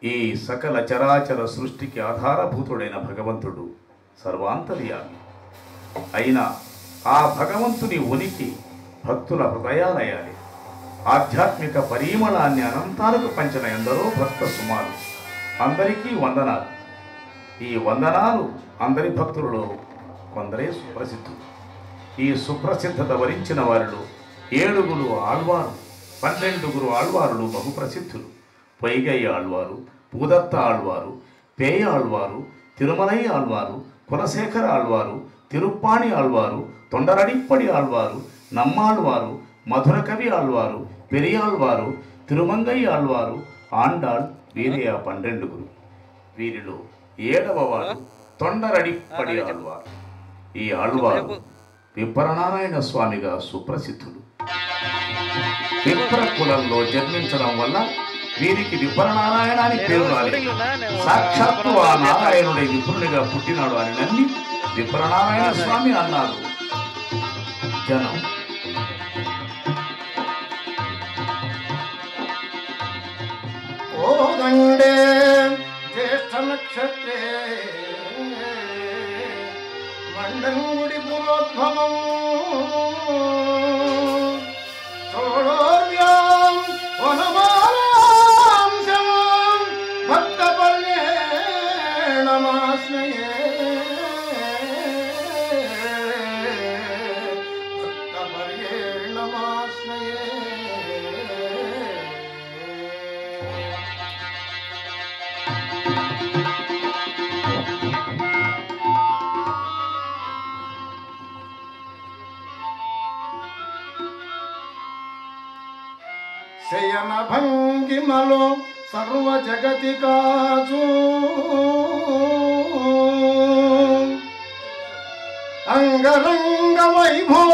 ఈ సకల చరాచర సృష్టికి ఆధారభూతుడైన భగవంతుడు సర్వాంతర్యామి. అయినా ఆ భగవంతుని ఉనికి భక్తుల హృదయాలయాలి. ఆధ్యాత్మిక పరిమళాన్ని అనంతాలకు పంచిన ఎందరో భక్త సుమారు. అందరికీ వందనాలు. ఈ వందనాలు అందరి భక్తులలో కొందరే సుప్రసిద్ధులు. ఈ సుప్రసిద్ధత వరించిన వారిలో 7 ఆళ్వారు, 12 ఆళ్వారులు బహుప్రసిద్ధులు. పొయ్గై ఆళ్వారు, పూదత్త ఆళ్వారు, పేయ ఆళ్వారు, తిరుమలై ఆళ్వారు, కులశేఖర ఆళ్వారు, తిరుప్పాణి ఆళ్వారు, తొండరడిప్పడి ఆళ్వారు, నమ్మాళ్వారు, మధురకవి ఆళ్వారు, పెరియాళ్వారు, తిరుమంగై ఆళ్వారు, ఆండాళ్, వీరే ఆ 12. వీరిలో 7వ వారు తొండరడిప్పడి ఆళ్వారు. ఈ ఆళ్వారు విప్రనారాయణ స్వామిగా సుప్రసిద్ధులు. విప్ర కులంలో జన్మించడం వల్ల వీరికి విప్రనారాయణ అని పేరు రాలేదు. సాక్షాత్తు ఆ నారాయణుడే విప్రునిగా పుట్టినాడు అని నమ్మి విప్రనారాయణ స్వామి అన్నారు జనం. ఓదండే జ్యేష్ఠ నక్షత్రే మండంగుడి పురోద్భవం చోళోర్యాం వనమాలాంశం భక్తపర్యేణమాశ్రయే శయన భంగిమలో సర్వ జగతి కాజు అంగరంగ వైభవ